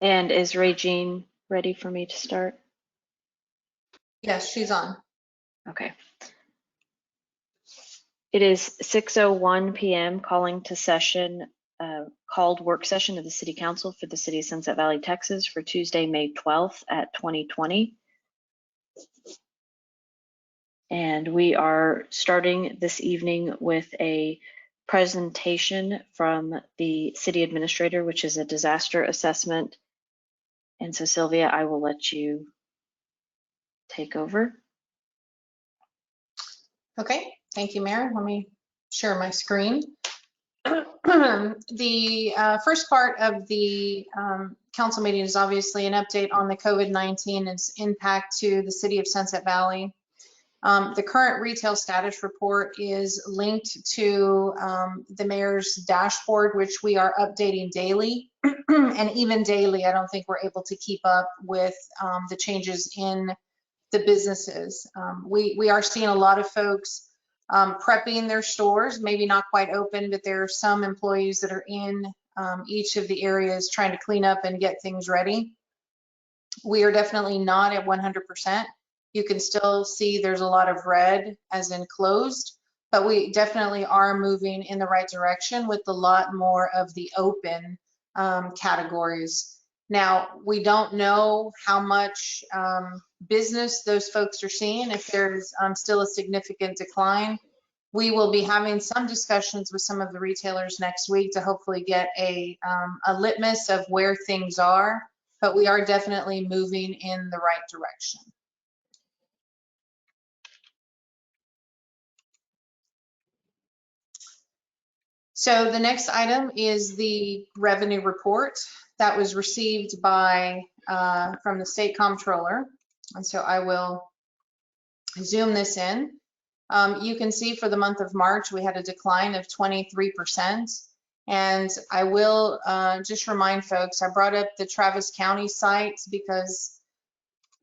And is Regine ready for me to start? Yes, she's on. Okay. It is 6:01 p.m. calling to session, called work session of the City Council for the City of Sunset Valley, Texas for Tuesday, May 12th at 2020. And we are starting this evening with a presentation from the city administrator, which is a disaster assessment. And so Sylvia, I will let you take over. Okay, thank you, Mayor. Let me share my screen. The first part of the council meeting is obviously an update on the COVID-19 and its impact to the city of Sunset Valley. The current retail status report is linked to the mayor's dashboard, which we are updating daily. And even daily, I don't think we're able to keep up with the changes in the businesses. We are seeing a lot of folks prepping their stores, maybe not quite open, but there are some employees that are in each of the areas trying to clean up and get things ready. We are definitely not at 100%. You can still see there's a lot of red as in closed, but we definitely are moving in the right direction with a lot more of the open categories. Now, we don't know how much business those folks are seeing, if there's still a significant decline. We will be having some discussions with some of the retailers next week to hopefully get a litmus of where things are, but we are definitely moving in the right direction. So the next item is the revenue report that was received by from the state comptroller. And so I will zoom this in. You can see for the month of March, we had a decline of 23%. And I will just remind folks, I brought up the Travis County site because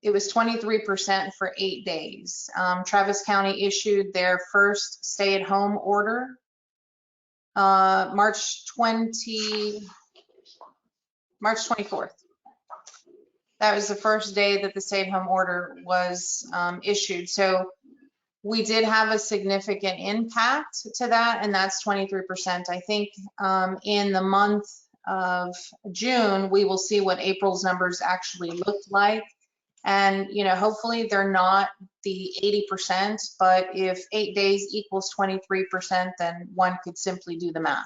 it was 23% for 8 days. Travis County issued their first stay-at-home order March 24th. That was the first day that the stay-at-home order was issued. So we did have a significant impact to that, and that's 23%. I think in the month of June, we will see what April's numbers actually looked like. And, you know, hopefully they're not the 80%, but if 8 days equals 23%, then one could simply do the math.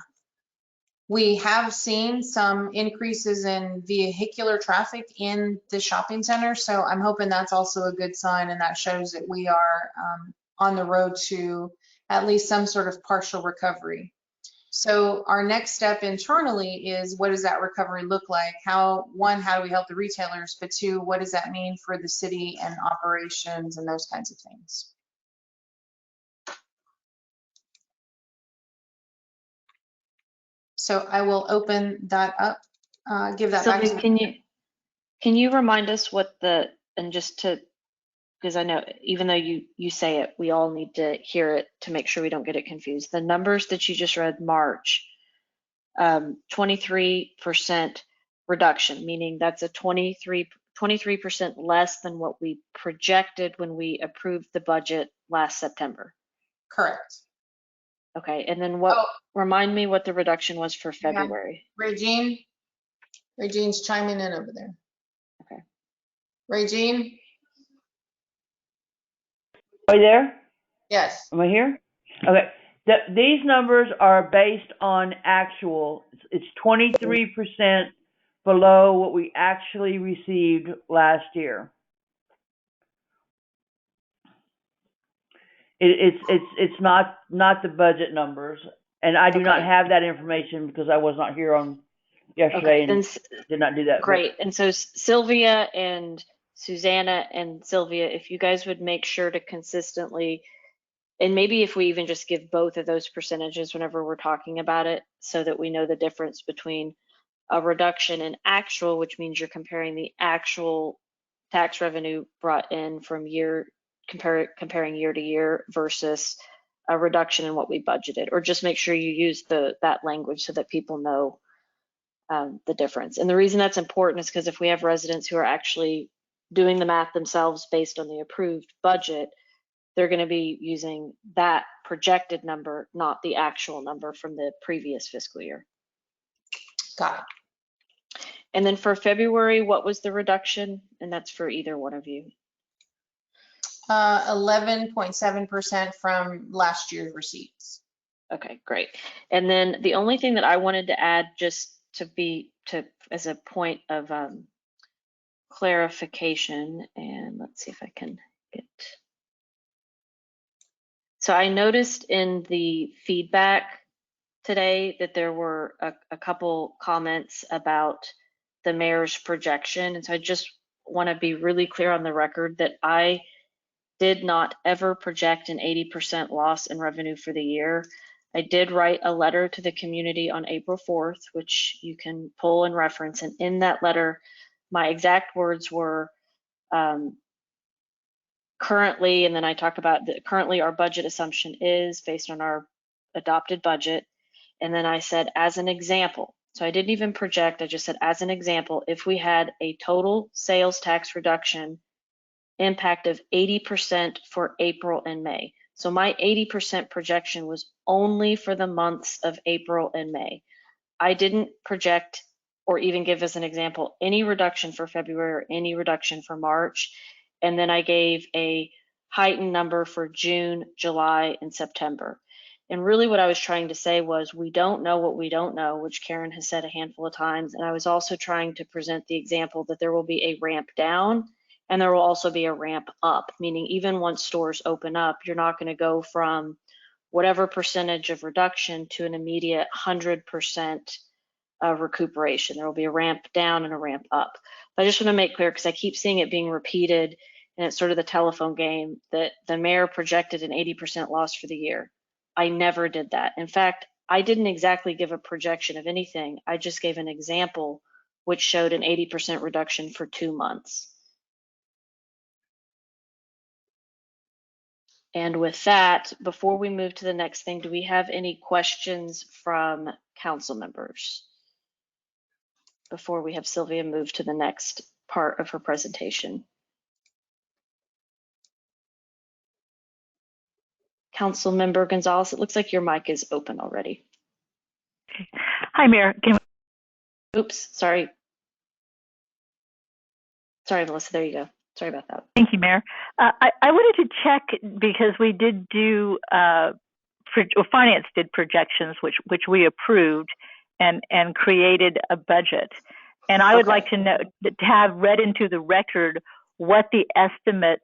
We have seen some increases in vehicular traffic in the shopping center, so I'm hoping that's also a good sign, and that shows that we are on the road to at least some sort of partial recovery. So our next step internally is, what does that recovery look like? One, how do we help the retailers? But two, what does that mean for the city and operations and those kinds of things? So I will open that up, give that Sylvia, back to can you remind us what and just to, because I know even though you say it, we all need to hear it to make sure we don't get it confused. The numbers that you just read, March, 23% reduction, meaning that's a 23% less than what we projected when we approved the budget last September. Correct. Okay, and then what? Remind me what the reduction was for February. Yeah. Regine's chiming in over there. Okay. Regine? Are you there? Yes. Am I here? Okay. These numbers are based on actual. It's 23% below what we actually received last year. It's not the budget numbers, and I do not have that information because I was not here on yesterday and did not do that. Great. And so Sylvia and Susanna and Sylvia, if you guys would make sure to consistently, and maybe if we even just give both of those percentages whenever we're talking about it, so that we know the difference between a reduction in actual, which means you're comparing the actual tax revenue brought in from comparing year to year versus a reduction in what we budgeted, or just make sure you use that language so that people know the difference. And the reason that's important is because if we have residents who are actually doing the math themselves based on the approved budget, they're going to be using that projected number, not the actual number from the previous fiscal year. Got it. And then for February, what was the reduction? And that's for either one of you. 11.7% from last year's receipts. Okay, great. And then the only thing that I wanted to add, just as a point of clarification, and let's see if I can get. So I noticed in the feedback today that there were a couple comments about the mayor's projection. And so I just want to be really clear on the record that I did not ever project an 80% loss in revenue for the year. I did write a letter to the community on April 4th, which you can pull and reference. And in that letter, my exact words were currently, and then I talk about that currently our budget assumption is based on our adopted budget. And then I said, as an example, so I didn't even project, I just said, as an example, if we had a total sales tax reduction impact of 80% for April and May. So my 80% projection was only for the months of April and May. I didn't project or even give as an example any reduction for February or any reduction for March. And then I gave a heightened number for June, July, and September. And really what I was trying to say was we don't know what we don't know, which Karen has said a handful of times. And I was also trying to present the example that there will be a ramp down and there will also be a ramp up, meaning even once stores open up, you're not going to go from whatever percentage of reduction to an immediate 100% recuperation. There will be a ramp down and a ramp up. But I just want to make clear, because I keep seeing it being repeated, and it's sort of the telephone game, that the mayor projected an 80% loss for the year. I never did that. In fact, I didn't exactly give a projection of anything. I just gave an example which showed an 80% reduction for 2 months. And with that, before we move to the next thing, do we have any questions from council members before we have Sylvia move to the next part of her presentation? Council Member Gonzalez, it looks like your mic is open already. Hi, Mayor. Oops, sorry. Sorry, Melissa, there you go. Sorry about that. Thank you, Mayor. I wanted to check because we did do, finance did projections, which we approved and created a budget. And I would like to know, to have read into the record what the estimate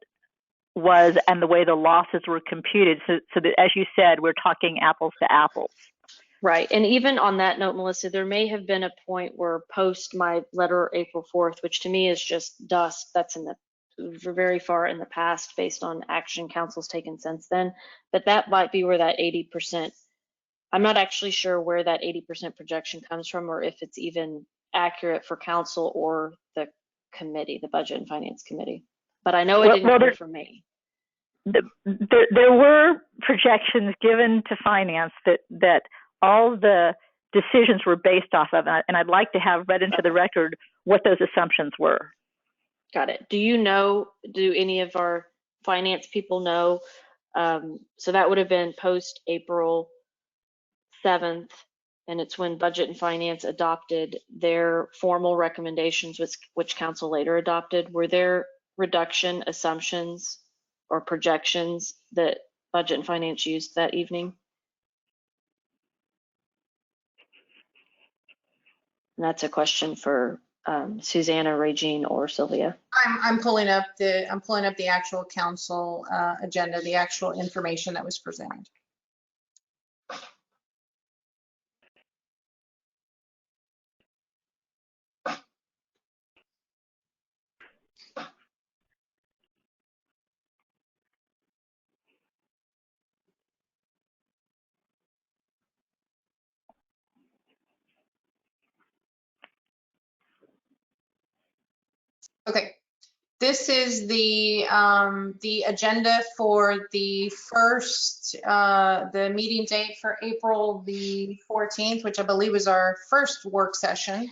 was and the way the losses were computed, so that, as you said, we're talking apples to apples. Right. And even on that note, Melissa, there may have been a point where post my letter April 4th, which to me is just dust, that's in the very far in the past based on action council's taken since then, but that might be where that 80%, I'm not actually sure where that 80% projection comes from, or if it's even accurate for council or the committee, the Budget and Finance Committee. But I know it didn't come from me. There were projections given to finance that all the decisions were based off of, and I'd like to have read into the record what those assumptions were. Got it. Do you know, do any of our finance people know? So that would have been post April 7th, and it's when Budget and Finance adopted their formal recommendations, which council later adopted. Were there reduction assumptions or projections that Budget and Finance used that evening? And that's a question for Susanna, Regine, or Sylvia. I'm pulling up the actual council agenda, the actual information that was presented. Okay, this is the agenda for the first, the meeting date for April the 14th, which I believe was our first work session.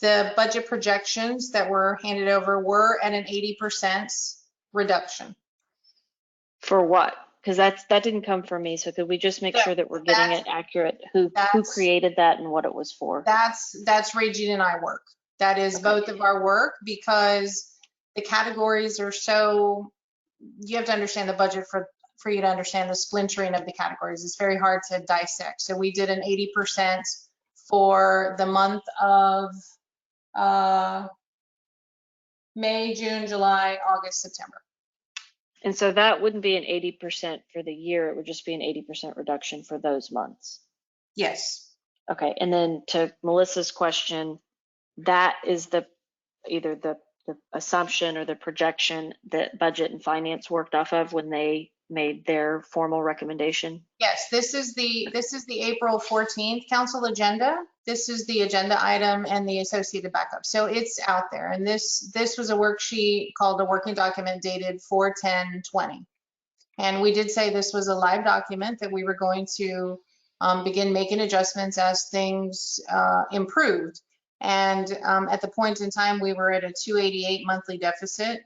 the budget projections that were handed over were at an 80% reduction. For what? Because that didn't come from me. So could we just make sure that we're getting it accurate? Who created that and what it was for? That's Regine and I work. That is both of our work, because the categories are so, you have to understand the budget for you to understand the splintering of the categories. It's very hard to dissect. So we did an 80% for the month of May, June, July, August, September. And so that wouldn't be an 80% for the year. It would just be an 80% reduction for those months. Yes. Okay. And then to Melissa's question, that is either the assumption or the projection that Budget and Finance worked off of when they made their formal recommendation? Yes, this is the April 14th council agenda. This is the agenda item and the associated backup. So it's out there. And this was a worksheet called a working document dated 4/10/20. And we did say this was a live document that we were going to begin making adjustments as things improved. And at the point in time, we were at a 288 monthly deficit.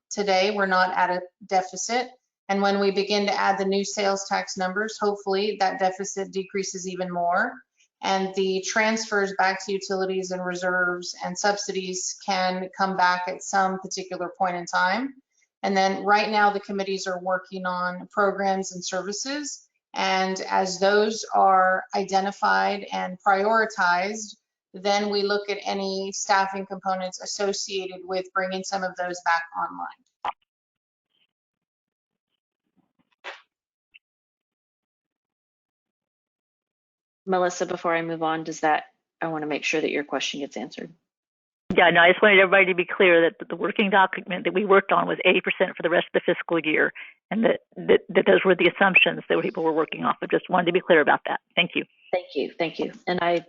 Today, we're not at a deficit. And when we begin to add the new sales tax numbers, hopefully that deficit decreases even more. And the transfers back to utilities and reserves and subsidies can come back at some particular point in time. And then right now the committees are working on programs and services. And as those are identified and prioritized, then we look at any staffing components associated with bringing some of those back online. Melissa, before I move on, I want to make sure that your question gets answered. Yeah, no, I just wanted everybody to be clear that the working document that we worked on was 80% for the rest of the fiscal year, and that those were the assumptions that people were working off of. Just wanted to be clear about that. Thank you. Thank you. And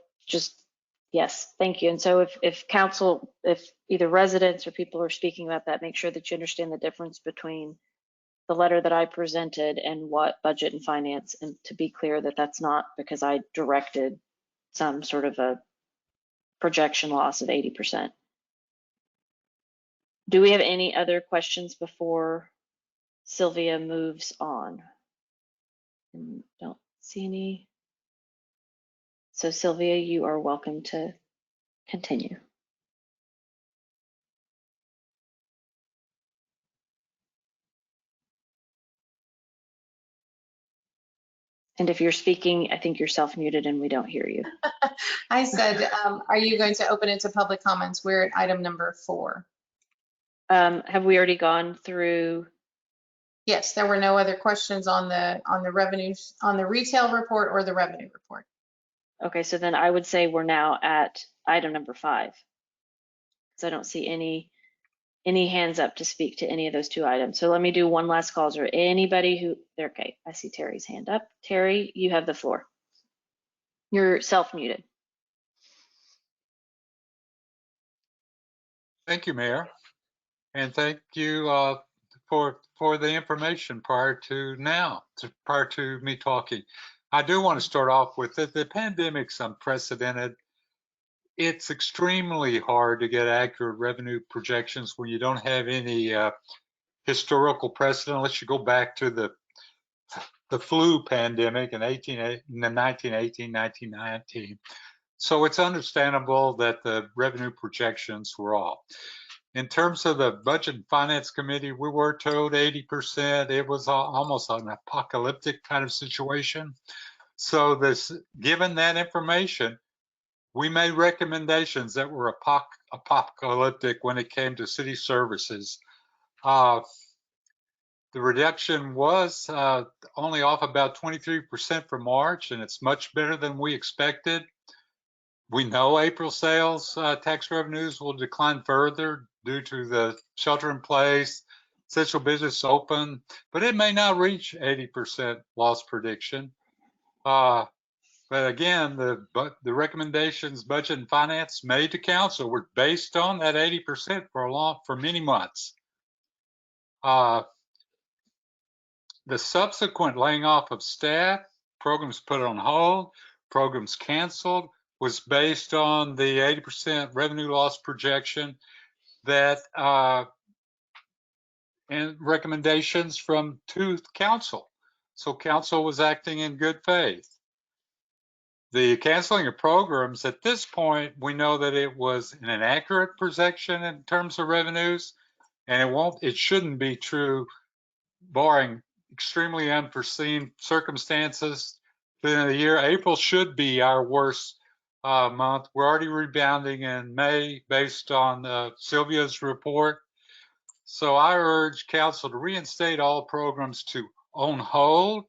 yes, thank you. And so if council, if either residents or people are speaking about that, make sure that you understand the difference between the letter that I presented and what Budget and Finance, and to be clear that that's not because I directed some sort of a projection loss of 80%. Do we have any other questions before Sylvia moves on? Don't see any. So Sylvia, you are welcome to continue. And if you're speaking, I think you're self-muted and we don't hear you. I said, are you going to open it to public comments? We're at item number 4. Have we already gone through? Yes, there were no other questions on the revenues, on the retail report or the revenue report. Okay, so then I would say we're now at item number 5. Because I don't see any hands up to speak to any of those 2 items. So let me do one last call. Is there anybody who, okay, I see Terry's hand up. Terry, you have the floor. You're self-muted. Thank you, Mayor. And thank you for the information prior to me talking. I do want to start off with the pandemic's unprecedented. It's extremely hard to get accurate revenue projections when you don't have any historical precedent, unless you go back to the flu pandemic in 1918, 1919. So it's understandable that the revenue projections were off. In terms of the Budget and Finance Committee, we were told 80%. It was almost an apocalyptic kind of situation. So given that information, we made recommendations that were apocalyptic when it came to city services. The reduction was only off about 23% for March, and it's much better than we expected. We know April sales tax revenues will decline further due to the shelter in place, essential business open, but it may not reach 80% loss prediction. But again, the recommendations Budget and Finance made to council were based on that 80% for many months. The subsequent laying off of staff, programs put on hold, programs canceled, was based on the 80% revenue loss projection that and recommendations from to council. So council was acting in good faith. The canceling of programs at this point, we know that it was an inaccurate projection in terms of revenues, and it shouldn't be true, barring extremely unforeseen circumstances. At the end of the year, April should be our worst month. We're already rebounding in May based on Sylvia's report. So I urge council to reinstate all programs to on hold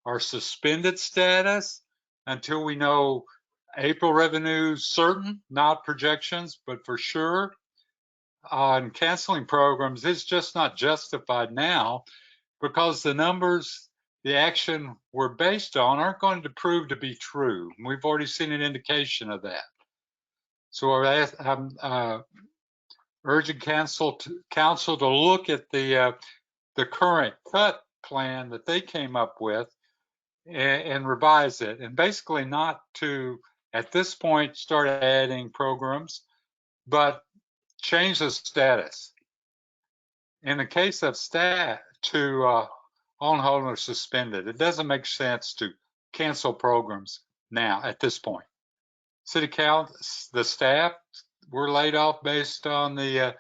or suspended status until we know April revenues certain, not projections, but for sure. And canceling programs is just not justified now because the numbers the action we're based on aren't going to prove to be true. We've already seen an indication of that. So I'm urging council to look at the current cut plan that they came up with and revise it, and basically not to, at this point, start adding programs, but change the status. In the case of staff to on hold or suspended, it doesn't make sense to cancel programs now at this point. City council, the staff were laid off based on the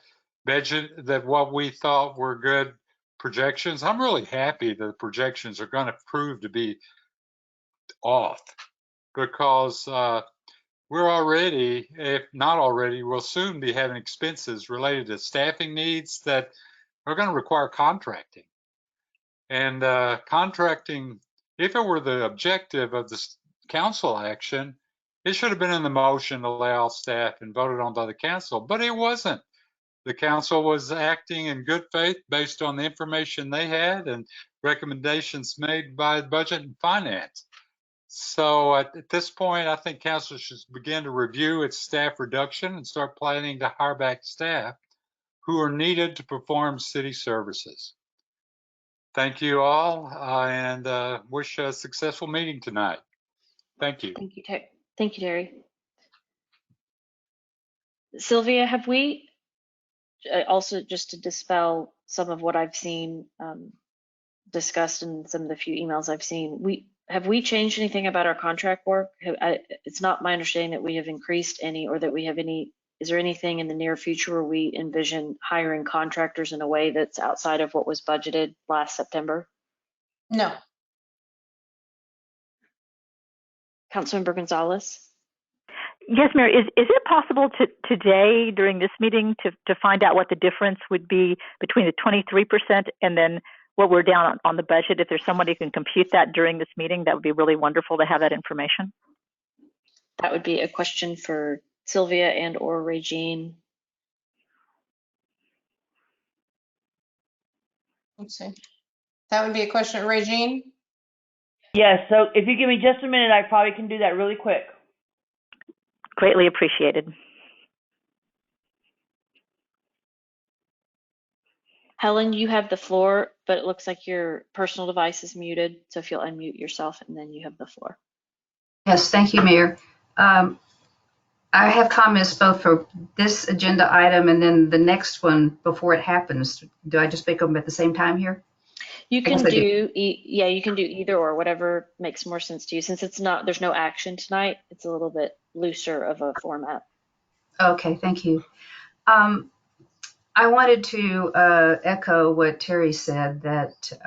budget that what we thought were good projections. I'm really happy that the projections are going to prove to be off because we're already, if not already, we'll soon be having expenses related to staffing needs that are going to require contracting. And contracting, if it were the objective of the council action, it should have been in the motion to lay off staff and voted on by the council, but it wasn't. The council was acting in good faith based on the information they had and recommendations made by Budget and Finance. So at this point, I think council should begin to review its staff reduction and start planning to hire back staff who are needed to perform city services. Thank you all and wish a successful meeting tonight. Thank you. Thank you, Thank you, Terry. Sylvia, have we also, just to dispel some of what I've seen discussed in some of the few emails I've seen, have we changed anything about our contract work? It's not my understanding that we have increased any, or that we have any. Is there anything in the near future where we envision hiring contractors in a way that's outside of what was budgeted last September? No. Councilmember Gonzalez? Yes, Mayor. Is it possible to today during this meeting to find out what the difference would be between the 23% and then what we're down on the budget? If there's somebody who can compute that during this meeting, that would be really wonderful to have that information. That would be a question for Sylvia and or Regine. Let's see. That would be a question, Regine. Yes, so if you give me just a minute, I probably can do that really quick. Greatly appreciated. Helen, you have the floor, but it looks like your personal device is muted. So if you'll unmute yourself, and then you have the floor. Yes, thank you, Mayor. I have comments both for this agenda item and then the next one before it happens. Do I just make them at the same time here? You can yeah, you can do either or, whatever makes more sense to you. Since there's no action tonight, it's a little bit looser of a format. Okay, thank you. I wanted to echo what Terry said, that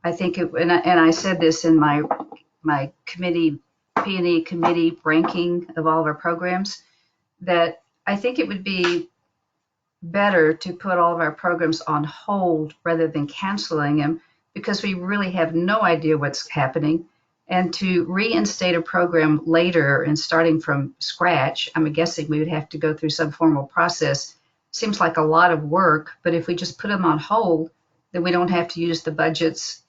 I think, and I said this in my committee, P&E committee ranking of all of our programs, that I think it would be better to put all of our programs on hold rather than canceling them, because we really have no idea what's happening. And to reinstate a program later and starting from scratch, I'm guessing we would have to go through some formal process. Seems like a lot of work, but if we just put them on hold, then we don't have to use the budgets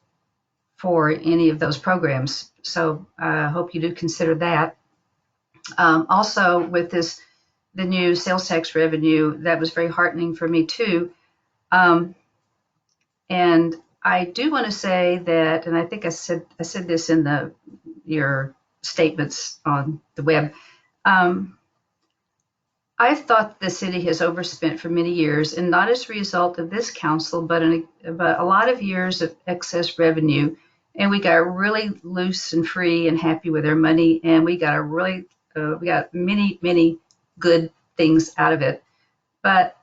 for any of those programs. So I hope you do consider that. Also, with the new sales tax revenue, that was very heartening for me too. And I do want to say that, and I think I said this in your statements on the web, I've thought the city has overspent for many years, and not as a result of this council, but a lot of years of excess revenue. And we got really loose and free and happy with our money, and we got we got many good things out of it. But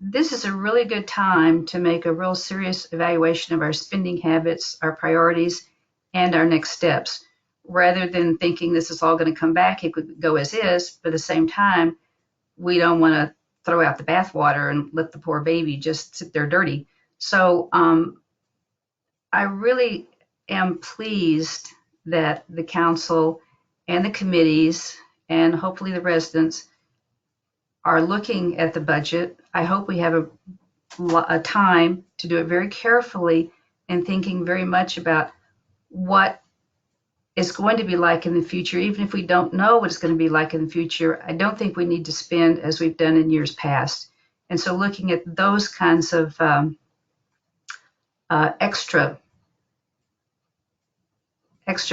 this is a really good time to make a real serious evaluation of our spending habits, our priorities, and our next steps, rather than thinking this is all going to come back. It could go as is, but at the same time, we don't want to throw out the bathwater and let the poor baby just sit there dirty. So I really am pleased that the council and the committees and hopefully the residents are looking at the budget. I hope we have a time to do it very carefully and thinking very much about what it's going to be like in the future. Even if we don't know what it's going to be like in the future, I don't think we need to spend as we've done in years past. And so looking at those kinds of extra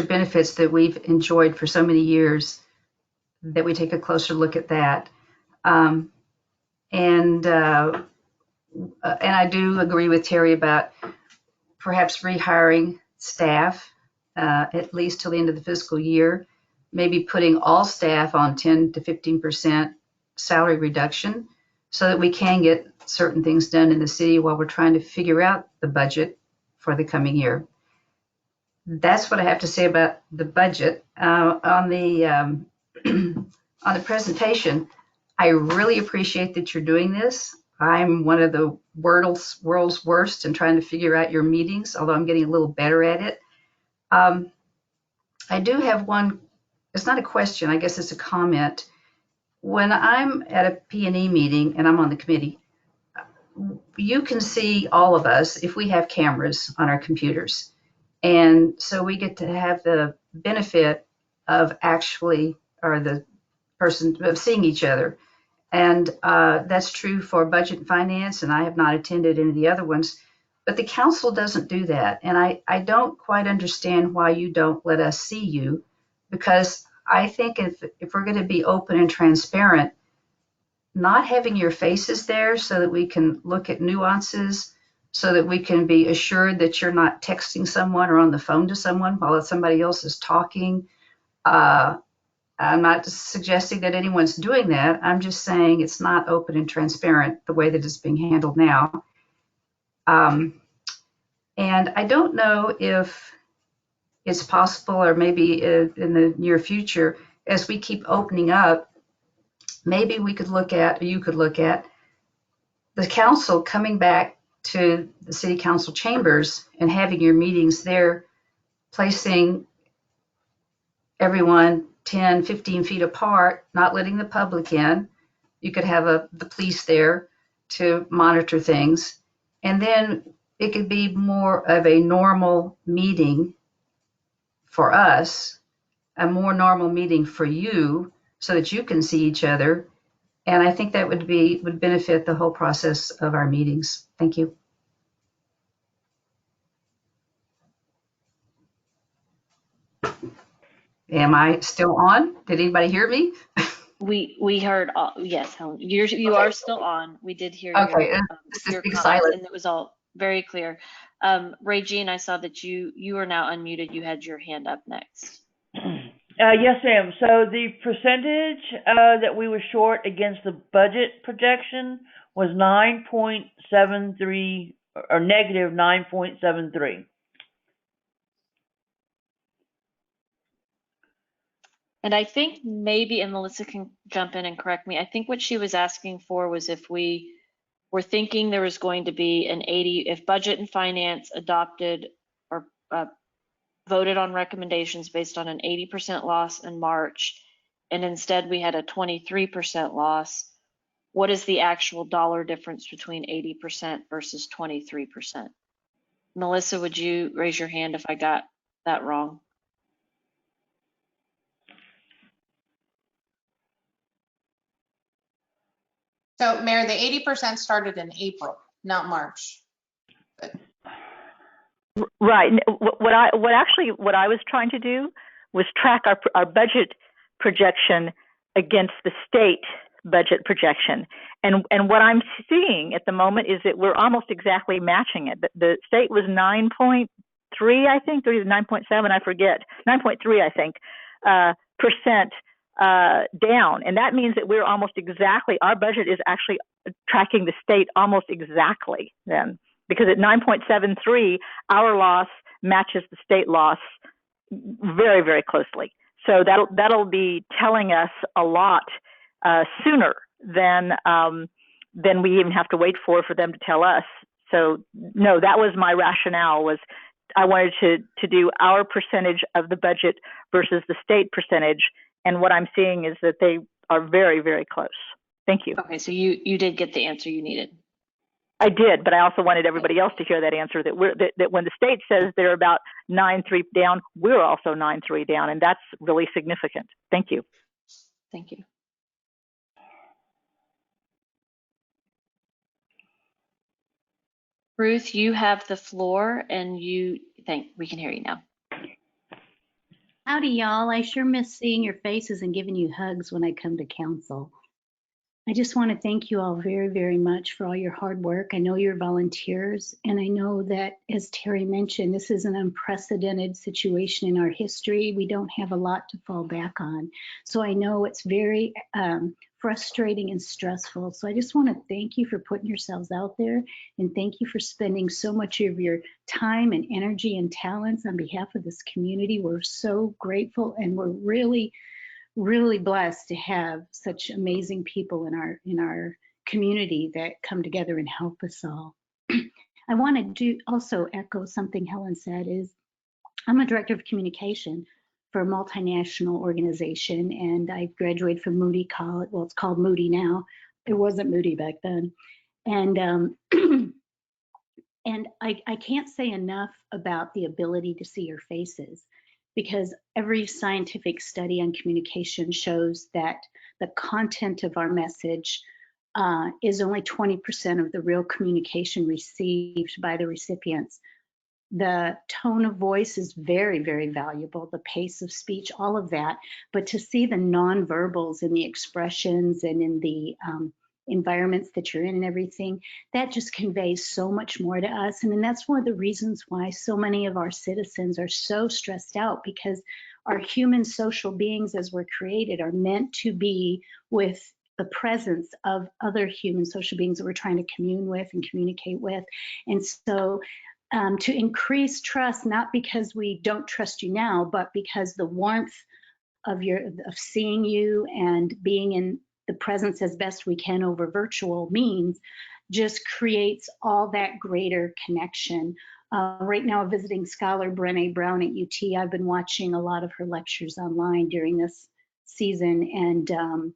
benefits that we've enjoyed for so many years, that we take a closer look at that. And I do agree with Terry about perhaps rehiring staff, at least till the end of the fiscal year, maybe putting all staff on 10 to 15% salary reduction so that we can get certain things done in the city while we're trying to figure out the budget for the coming year. That's what I have to say about the budget. On the presentation, I really appreciate that you're doing this. I'm one of the world's worst in trying to figure out your meetings, although I'm getting a little better at it. I do have one, it's not a question, I guess it's a comment. When I'm at a P&E meeting and I'm on the committee, you can see all of us if we have cameras on our computers. And so we get to have the benefit of actually, or the person of seeing each other. And that's true for budget and finance, and I have not attended any of the other ones. But the council doesn't do that. And I don't quite understand why you don't let us see you, because I think if we're going to be open and transparent, not having your faces there so that we can look at nuances, so that we can be assured that you're not texting someone or on the phone to someone while somebody else is talking. I'm not suggesting that anyone's doing that. I'm just saying it's not open and transparent the way that it's being handled now. And I don't know if it's possible, or maybe in the near future, as we keep opening up, maybe we could look at, or you could look at, the council coming back to the city council chambers and having your meetings there, placing everyone 10, 15 feet apart, not letting the public in. You could have the police there to monitor things. And then it could be more of a normal meeting for us, a more normal meeting for you, so that you can see each other. And I think that would benefit the whole process of our meetings. Thank you. Am I still on? Did anybody hear me? We heard all, yes, Helen, you Okay. are still on. We did hear Okay, your big comments, silence. and it was all very clear. Regine, I saw that you are now unmuted. You had your hand up next. Yes, ma'am. So the percentage that we were short against the budget projection was 9.73, or negative 9.73. And I think maybe, and Melissa can jump in and correct me, I think what she was asking for was if we were thinking there was going to be an 80, if budget and finance adopted or voted on recommendations based on an 80% loss in March, and instead we had a 23% loss, what is the actual dollar difference between 80% versus 23%? Melissa, would you raise your hand if I got that wrong? So Mayor, the 80% started in April, not March. Right. What I was trying to do was track our budget projection against the state budget projection. And what I'm seeing at the moment is that we're almost exactly matching it. The state was 9.3, I think, or 9.7, I forget, 9.3, I think, percent down. And that means that we're almost exactly, our budget is actually tracking the state almost exactly then. Because at 9.73, our loss matches the state loss very, very closely. So that'll be telling us a lot sooner than we even have to wait for them to tell us. So no, that was my rationale. Was I wanted to do our percentage of the budget versus the state percentage, and what I'm seeing is that they are very, very close. Thank you. Okay, so you did get the answer you needed. I did, but I also wanted everybody else to hear that answer, that that when the state says they're about 9.3 down, we're also 9.3 down, and that's really significant. Thank you. Thank you. Ruth, you have the floor, and we can hear you now. Howdy, y'all. I sure miss seeing your faces and giving you hugs when I come to council. I just want to thank you all very, very much for all your hard work. I know you're volunteers, and I know that, as Terry mentioned, this is an unprecedented situation in our history. We don't have a lot to fall back on. So I know it's very frustrating and stressful. So I just want to thank you for putting yourselves out there, and thank you for spending so much of your time and energy and talents on behalf of this community. We're so grateful, and we're really blessed to have such amazing people in our community that come together and help us all. I want to also echo something Helen said. Is I'm a director of communication for a multinational organization, and I graduated from Moody College. Well, it's called Moody now. It wasn't Moody back then. And and I can't say enough about the ability to see your faces, because every scientific study on communication shows that the content of our message is only 20% of the real communication received by the recipients. The tone of voice is very, very valuable, the pace of speech, all of that. But to see the nonverbals in the expressions and in the environments that you're in and everything, that just conveys so much more to us. And then that's one of the reasons why so many of our citizens are so stressed out, because our human social beings, as we're created, are meant to be with the presence of other human social beings that we're trying to commune with and communicate with. And so to increase trust, not because we don't trust you now, but because the warmth of seeing you and being in the presence as best we can over virtual means just creates all that greater connection. Right now, a visiting scholar, Brené Brown at UT, I've been watching a lot of her lectures online during this season, and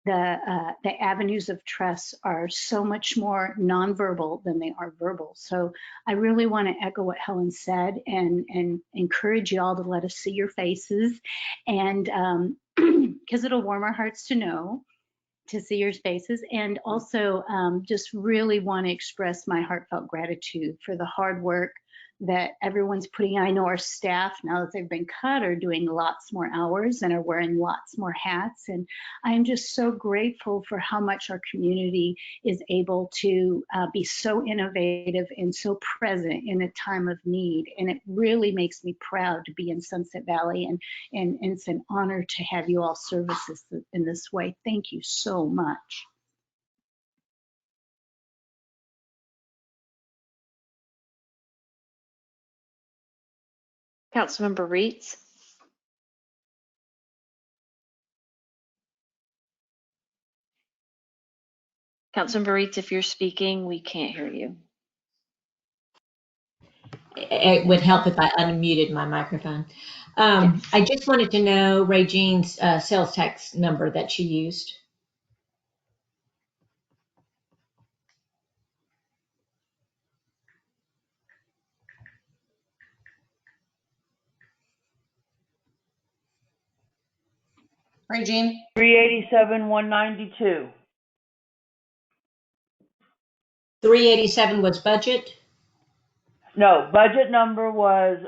the avenues of trust are so much more nonverbal than they are verbal. So I really want to echo what Helen said and encourage you all to let us see your faces, and because it'll warm our hearts to see your faces, and also just really want to express my heartfelt gratitude for the hard work that everyone's putting in. I know our staff, now that they've been cut, are doing lots more hours and are wearing lots more hats. And I'm just so grateful for how much our community is able to be so innovative and so present in a time of need. And it really makes me proud to be in Sunset Valley, and it's an honor to have you all service us in this way. Thank you so much. Councilmember Reitz. Councilmember Reitz, if you're speaking, we can't hear you. It would help if I unmuted my microphone. I just wanted to know Regine's sales tax number that she used. Regine? 387,192. 387 was budget. No, budget number was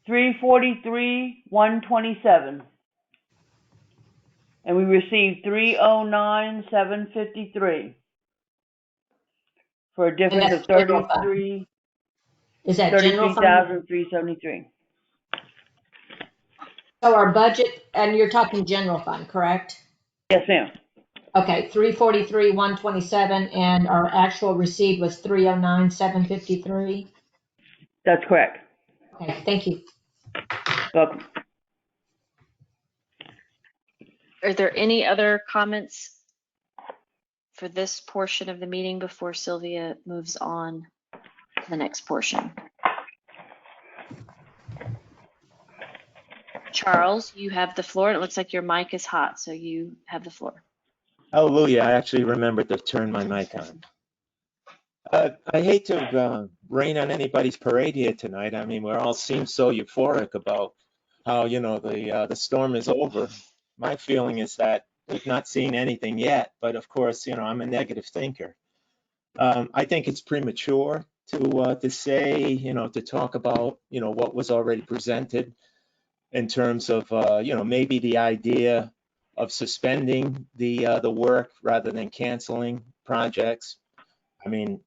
343,127. And we received 309,753 for a And difference that's of general fund. Is that general fund? 33,373. So our budget, and you're talking general fund, correct? Yes, ma'am. Okay, 343,127, and our actual receipt was 309,753. That's correct. Okay, thank you. Welcome. Are there any other comments for this portion of the meeting before Sylvia moves on to the next portion? Charles, you have the floor. It looks like your mic is hot, so you have the floor. Hallelujah, I actually remembered to turn my mic on. I hate to rain on anybody's parade here tonight. I mean, we all seem so euphoric about how, the storm is over. My feeling is that we've not seen anything yet, but of course, I'm a negative thinker. I think it's premature to say, to talk about, what was already presented in terms of, maybe the idea of suspending the work rather than canceling projects. I mean,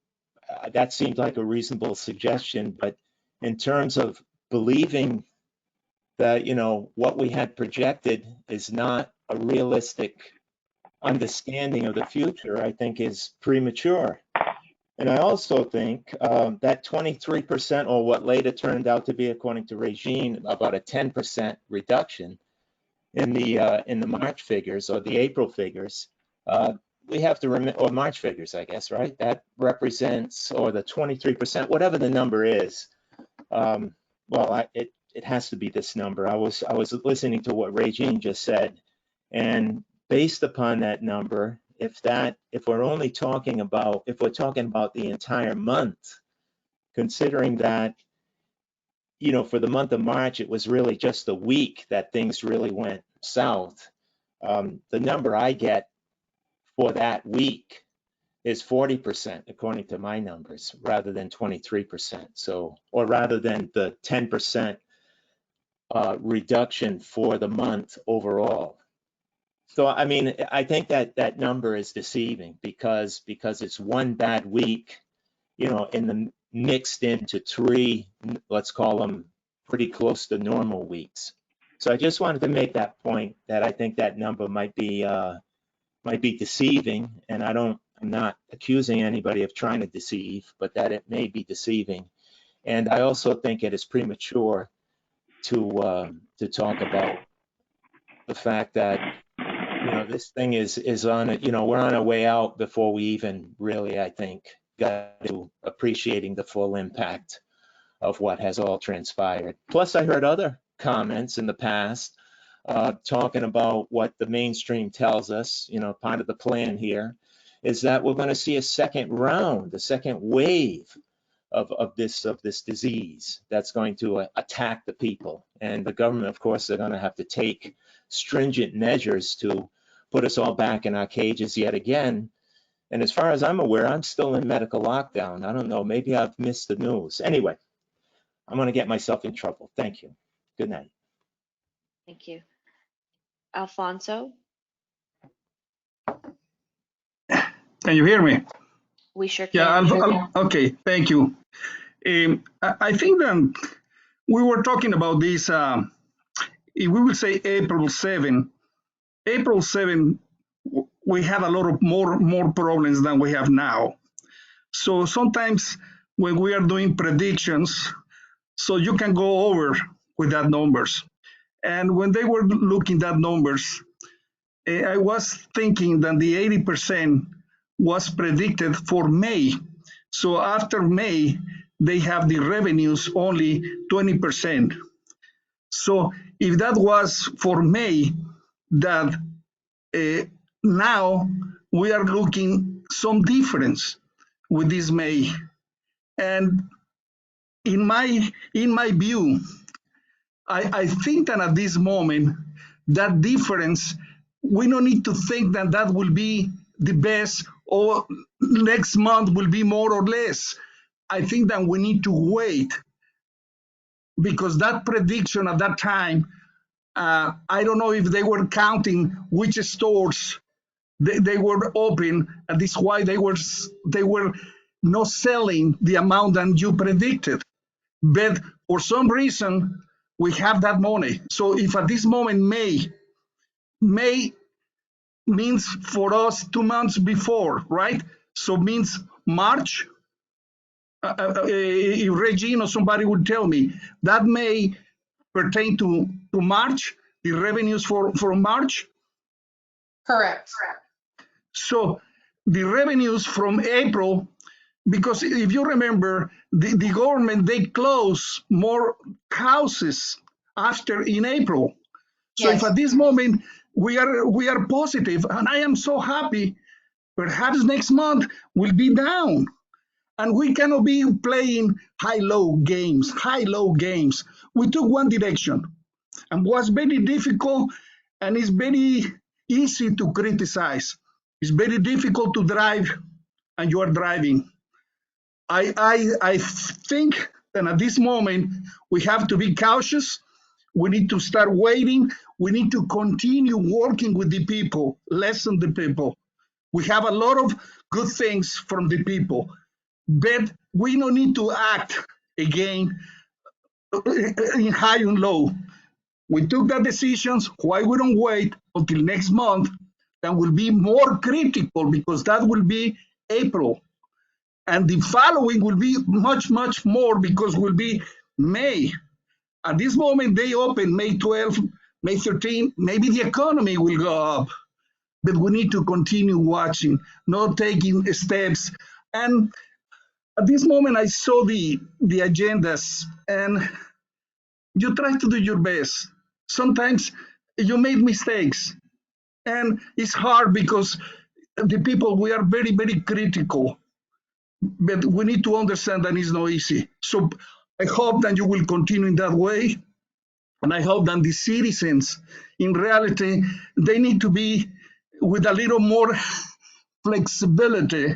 that seemed like a reasonable suggestion, but in terms of believing that, what we had projected is not a realistic understanding of the future, I think is premature. And I also think that 23%, or what later turned out to be, according to Regine, about a 10% reduction in the March figures or the April figures, we have to remember, or March figures, I guess, right? That represents, or the 23%, whatever the number is. It has to be this number. I was listening to what Regine just said, and based upon that number, if we're talking about the entire month, considering that, for the month of March, it was really just a week that things really went south. The number I get for that week is 40%, according to my numbers, rather than 23%. So, or rather than the 10% reduction for the month overall. So, I mean, I think that number is deceiving because it's one bad week, mixed into three, let's call them pretty close to normal weeks. So I just wanted to make that point, that I think that number might be deceiving, and I'm not accusing anybody of trying to deceive, but that it may be deceiving. And I also think it is premature to talk about the fact that, this thing is on it, we're on our way out before we even really, I think, got to appreciating the full impact of what has all transpired. Plus, I heard other comments in the past talking about what the mainstream tells us, part of the plan here is that we're going to see a second round, a second wave of this disease that's going to attack the people. And the government, of course, they're going to have to take stringent measures to put us all back in our cages yet again. And as far as I'm aware, I'm still in medical lockdown. I don't know, maybe I've missed the news. Anyway, I'm going to get myself in trouble. Thank you. Good night. Thank you. Alfonso, Can you hear me? we sure Yeah, can. okay, thank you. I think that we were talking about this, if we will say April 7, we had a lot of more problems than we have now. So sometimes when we are doing predictions, so you can go over with that numbers. And when they were looking at numbers, I was thinking that the 80% was predicted for May. So after May, they have the revenues only 20%. So if that was for May, that now we are looking some difference with this May. And in my view, I think that at this moment, that difference, we don't need to think that that will be the best or next month will be more or less. I think that we need to wait because that prediction at that time, I don't know if they were counting which stores they were open, and this is why they were not selling the amount that you predicted. But for some reason, we have that money. So if at this moment May means for us 2 months before, right? So means March. If Regine or somebody would tell me that may pertain to March, the revenues for March. Correct. So the revenues from April, because if you remember, the government, they close more houses after in April. So if Yes. at this moment we are positive, and I am so happy, perhaps next month will be down. And we cannot be playing high-low games, high-low games. We took one direction and was very difficult, and it's very easy to criticize. It's very difficult to drive, and you are driving. I think that at this moment we have to be cautious. We need to start waiting. We need to continue working with the people, listen to the people. We have a lot of good things from the people, but we don't need to act again in high and low. We took that decisions. Why we don't wait until next month? That will be more critical because that will be April. And the following will be much, much more because will be May. At this moment, they open May 12, May 13. Maybe the economy will go up, but we need to continue watching, not taking steps. And at this moment, I saw the agendas, and you try to do your best. Sometimes you make mistakes, and it's hard because the people, we are very, very critical, but we need to understand that it's not easy. So I hope that you will continue in that way. And I hope that the citizens, in reality, they need to be with a little more flexibility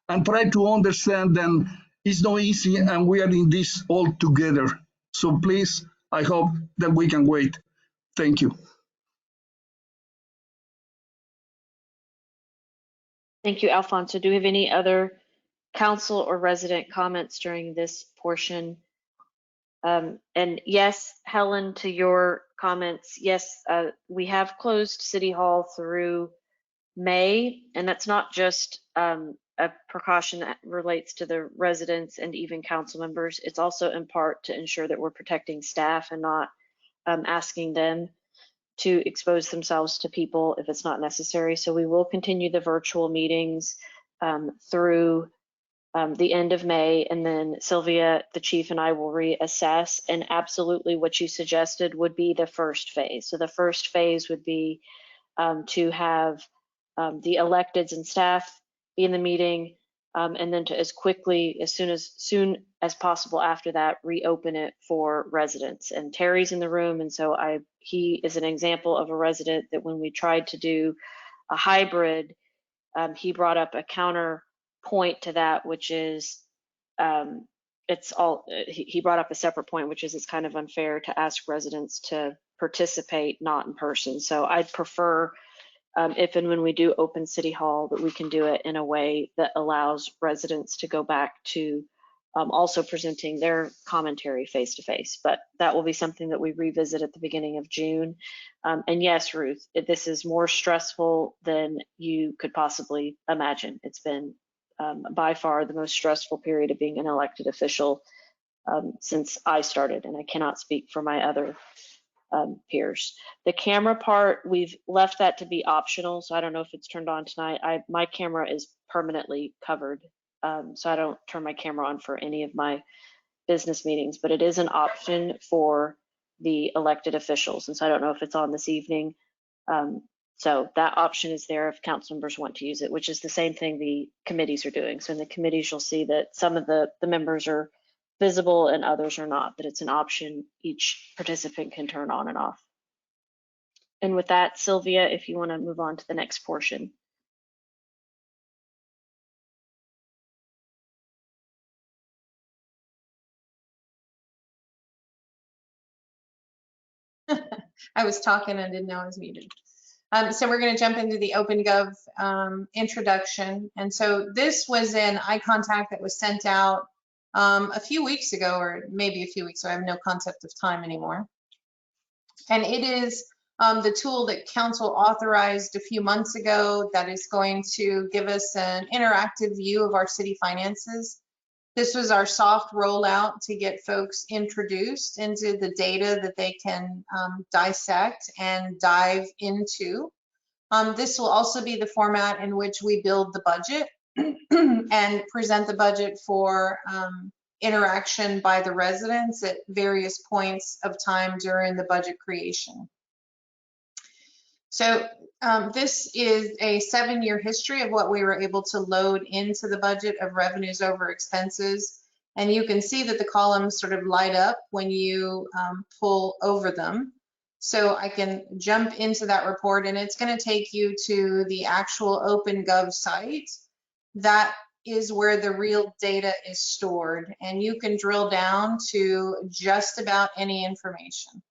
and try to understand that it's not easy and we are in this all together. So please, I hope that we can wait. Thank you. Thank you, Alfonso. Do we have any other council or resident comments during this portion? And yes, Helen, to your comments, yes, we have closed City Hall through May, and that's not just a precaution that relates to the residents and even council members. It's also in part to ensure that we're protecting staff and not asking them to expose themselves to people if it's not necessary. So we will continue the virtual meetings through the end of May, and then Sylvia, the chief, and I will reassess. And absolutely what you suggested would be the first phase. So the first phase would be to have the electeds and staff be in the meeting, and then to as soon as possible after that, reopen it for residents. And Terry's in the room, and so he is an example of a resident that when we tried to do a hybrid, he brought up a counterpoint to that, which is he brought up a separate point, which is it's kind of unfair to ask residents to participate not in person. So I'd prefer if and when we do open City Hall that we can do it in a way that allows residents to go back to also presenting their commentary face to face. But that will be something that we revisit at the beginning of June. And yes, Ruth, this is more stressful than you could possibly imagine. It's been by far the most stressful period of being an elected official since I started, and I cannot speak for my other peers. The camera part, we've left that to be optional, so I don't know if it's turned on tonight. My camera is permanently covered, so I don't turn my camera on for any of my business meetings, but it is an option for the elected officials, and so I don't know if it's on this evening. So that option is there if council members want to use it, which is the same thing the committees are doing. So in the committees, you'll see that some of the members are visible and others are not, that it's an option each participant can turn on and off. And with that, Sylvia, if you want to move on to the next portion. I was talking and didn't know I was muted. So we're going to jump into the OpenGov introduction. And so this was an eye contact that was sent out a few weeks ago, or maybe a few weeks, so I have no concept of time anymore. And it is the tool that council authorized a few months ago that is going to give us an interactive view of our city finances. This was our soft rollout to get folks introduced into the data that they can dissect and dive into. This will also be the format in which we build the budget and present the budget for interaction by the residents at various points of time during the budget creation. So this is a 7-year history of what we were able to load into the budget of revenues over expenses. And you can see that the columns sort of light up when you pull over them. So I can jump into that report, and it's going to take you to the actual OpenGov site. That is where the real data is stored, and you can drill down to just about any information.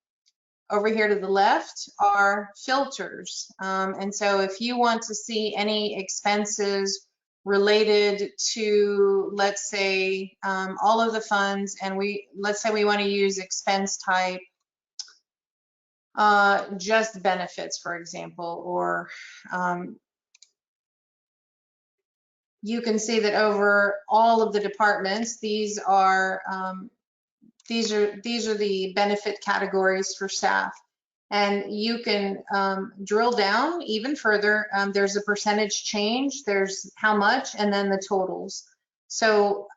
Over here to the left are filters. And so if you want to see any expenses related to, let's say, all of the funds, and let's say we want to use expense type, just benefits, for example, or you can see that over all of the departments, these are the benefit categories for staff. And you can drill down even further. There's a percentage change, there's how much, and then the totals. So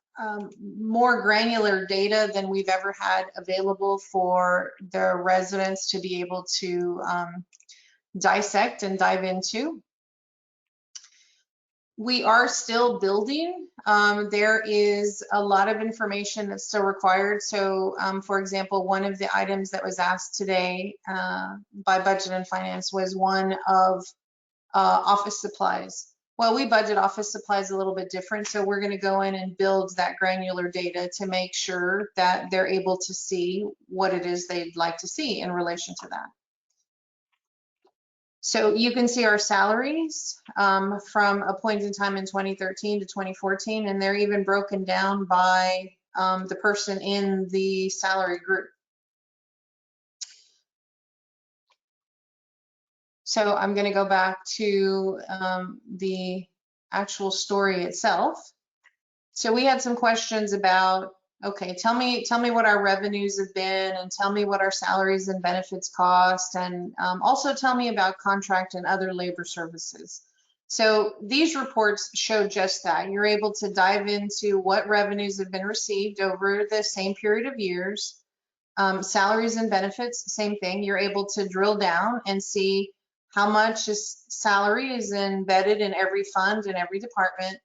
more granular data than we've ever had available for the residents to be able to dissect and dive into. We are still building. There is a lot of information that's still required. So, for example, one of the items that was asked today by Budget and Finance was one of office supplies. Well, we budget office supplies a little bit different, so we're going to go in and build that granular data to make sure that they're able to see what it is they'd like to see in relation to that. So you can see our salaries from a point in time in 2013 to 2014, and they're even broken down by the person in the salary group. So I'm going to go back to the actual story itself. So we had some questions about, okay, tell me what our revenues have been, and tell me what our salaries and benefits cost, and also tell me about contract and other labor services. So these reports show just that. You're able to dive into what revenues have been received over the same period of years. Salaries and benefits, same thing. You're able to drill down and see how much salary is embedded in every fund in every department.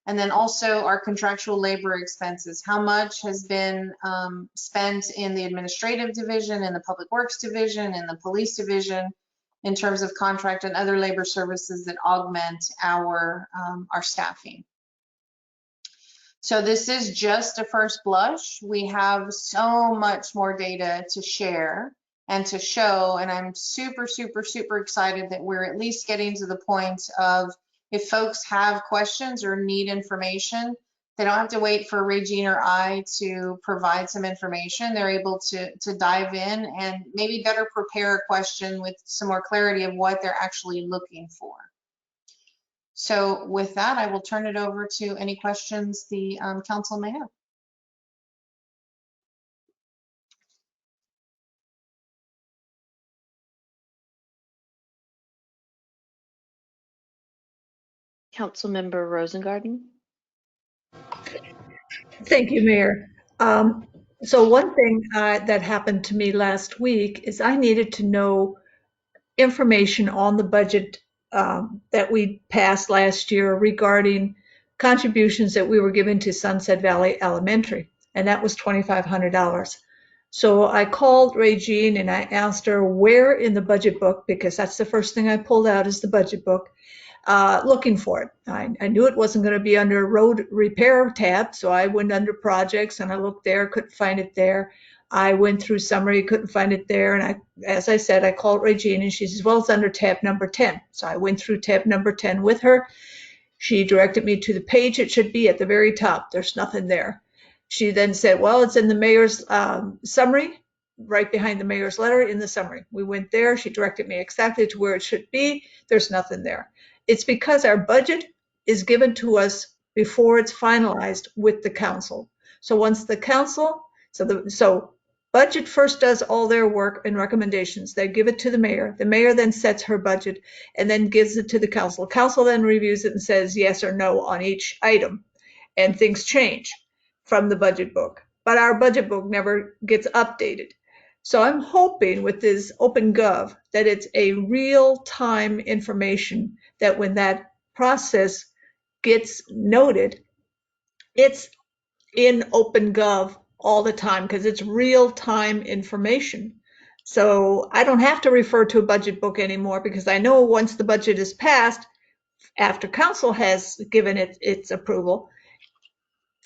And then also our contractual labor expenses, how much has been spent in the administrative division, in the public works division, in the police division, in terms of contract and other labor services that augment our staffing. So this is just a first blush. We have so much more data to share and to show, and I'm super, super, super excited that we're at least getting to the point of, if folks have questions or need information, they don't have to wait for Regine or I to provide some information. They're able to dive in and maybe better prepare a question with some more clarity of what they're actually looking for. So with that, I will turn it over to any questions the council may have. Councilmember Rosengarten. Thank you, Mayor. So one thing that happened to me last week is I needed to know information on the budget that we passed last year regarding contributions that we were given to Sunset Valley Elementary, and that was $2,500. So I called Regine and I asked her where in the budget book, because that's the first thing I pulled out is the budget book, looking for it. I knew it wasn't going to be under road repair tab, so I went under projects and I looked there, couldn't find it there. I went through summary, couldn't find it there. And as I said, I called Regine and she says, well, it's under tab number 10. So I went through tab number 10 with her. She directed me to the page it should be at the very top. There's nothing there. She then said, well, it's in the mayor's summary, right behind the mayor's letter in the summary. We went there. She directed me exactly to where it should be. There's nothing there. It's because our budget is given to us before it's finalized with the council. So once the council, so budget first does all their work and recommendations. They give it to the mayor. The mayor then sets her budget and then gives it to the council. Council then reviews it and says yes or no on each item, and things change from the budget book. But our budget book never gets updated. So I'm hoping with this OpenGov that it's a real-time information, that when that process gets noted, it's in OpenGov all the time because it's real-time information. So I don't have to refer to a budget book anymore because I know once the budget is passed, after council has given it its approval,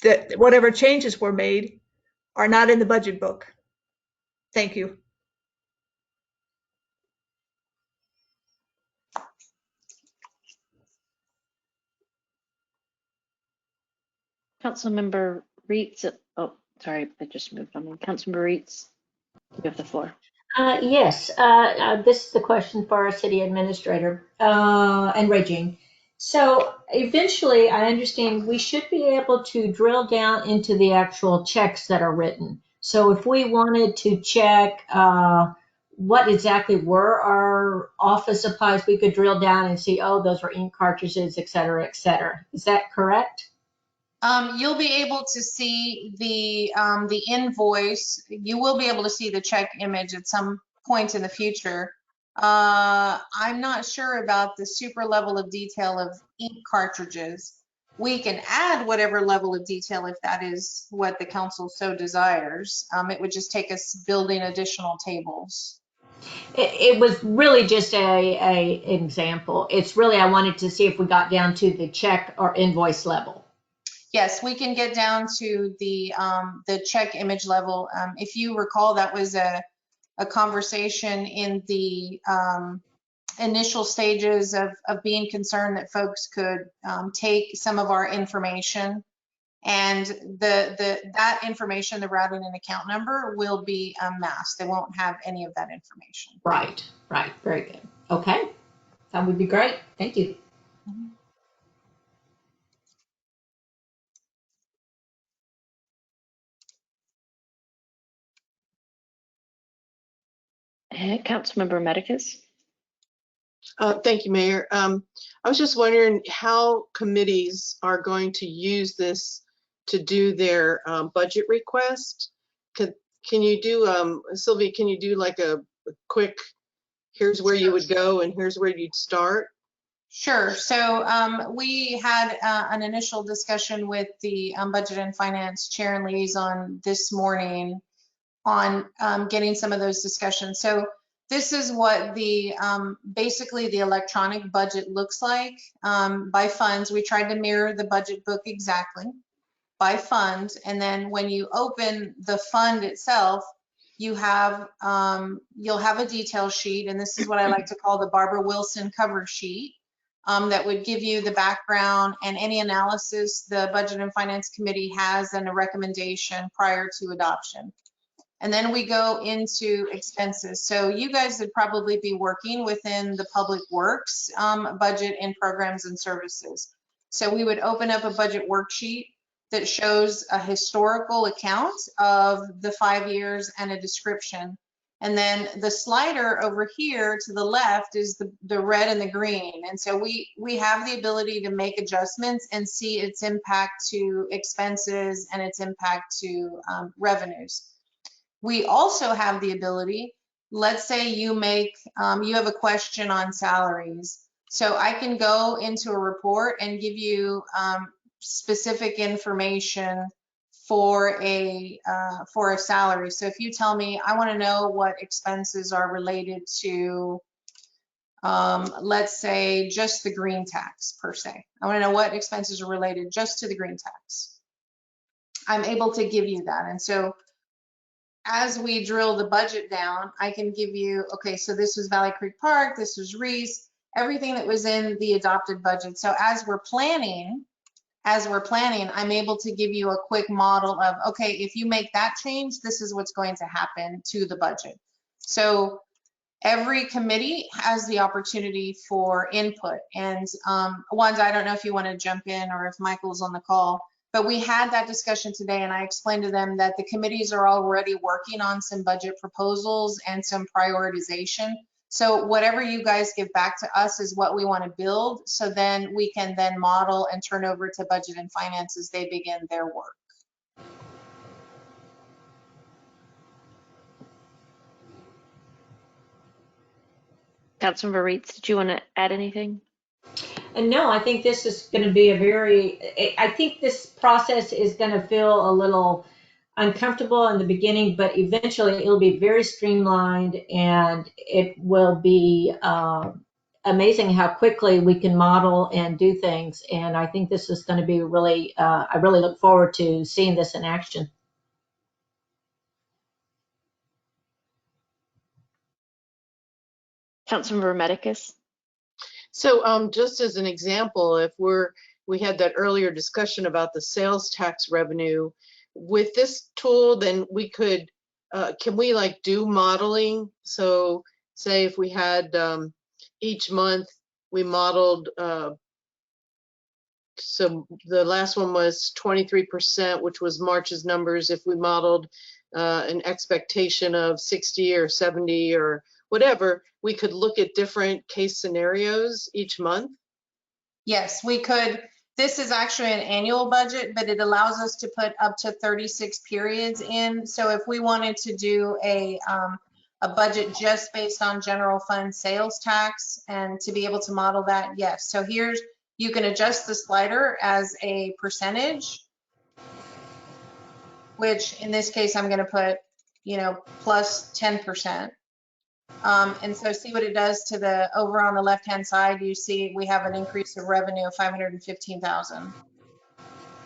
that whatever changes were made are not in the budget book. Thank you. Councilmember Reitz. Oh, sorry, I just moved on. Councilmember Reitz, you have the floor. Yes, this is the question for our city administrator and Regine. So eventually, I understand we should be able to drill down into the actual checks that are written. So if we wanted to check what exactly were our office supplies, we could drill down and see, oh, those were ink cartridges, et cetera, et cetera. Is that correct? You'll be able to see the invoice. You will be able to see the check image at some point in the future. I'm not sure about the super level of detail of ink cartridges. We can add whatever level of detail if that is what the council so desires. It would just take us building additional tables. It was really just a example. It's really, I wanted to see if we got down to the check or invoice level. Yes, we can get down to the check image level. If you recall, that was a conversation in the initial stages of being concerned that folks could take some of our information, and that information, the routing and account number, will be masked. They won't have any of that information. Right, right, very good. Okay, that would be great. Thank you. Councilmember Medicus. Thank you, Mayor. I was just wondering how committees are going to use this to do their budget request. Can you do, Sylvia, can you do like a quick, here's where you would go and here's where you'd start? Sure. So we had an initial discussion with the Budget and Finance Chair and Liaison this morning on getting some of those discussions. So this is what the basically the electronic budget looks like by funds. We tried to mirror the budget book exactly by fund, and then when you open the fund itself, you have you'll have a detail sheet, and this is what I like to call the Barbara Wilson cover sheet. That would give you the background and any analysis the Budget and Finance Committee has and a recommendation prior to adoption. And then we go into expenses. So you guys would probably be working within the Public Works budget and programs and services. So we would open up a budget worksheet that shows a historical account of the 5 years and a description. And then the slider over here to the left is the red and the green. And so we have the ability to make adjustments and see its impact to expenses and its impact to revenues. We also have the ability, let's say you make, you have a question on salaries. So I can go into a report and give you specific information for a salary. So if you tell me, I want to know what expenses are related to, let's say just the green tax per se. I want to know what expenses are related just to the green tax. I'm able to give you that. And so as we drill the budget down, I can give you, okay, so this was Valley Creek Park, this was Reese, everything that was in the adopted budget. So as we're planning, I'm able to give you a quick model of, okay, if you make that change, this is what's going to happen to the budget. So every committee has the opportunity for input. And Wanda, I don't know if you want to jump in or if Michael's on the call, but we had that discussion today, and I explained to them that the committees are already working on some budget proposals and some prioritization. So whatever you guys give back to us is what we want to build. So then we can then model and turn over to budget and finance as they begin their work. Councilmember Reitz, did you want to add anything? And no, I think this is going to be I think this process is going to feel a little uncomfortable in the beginning, but eventually it'll be very streamlined, and it will be amazing how quickly we can model and do things. And I think this is going to be really, I really look forward to seeing this in action. Councilmember Medicus? So just as an example, if we had that earlier discussion about the sales tax revenue, with this tool, then we could, can we like do modeling? So say if we had each month we modeled, so the last one was 23%, which was March's numbers. If we modeled an expectation of 60 or 70 or whatever, we could look at different case scenarios each month. Yes, we could. This is actually an annual budget, but it allows us to put up to 36 periods in. So if we wanted to do a budget just based on general fund sales tax and to be able to model that, yes. So here's, you can adjust the slider as a percentage, which in this case, I'm going to put, you know, plus 10%. And so see what it does to the, over on the left-hand side, you see we have an increase of revenue of 515,000.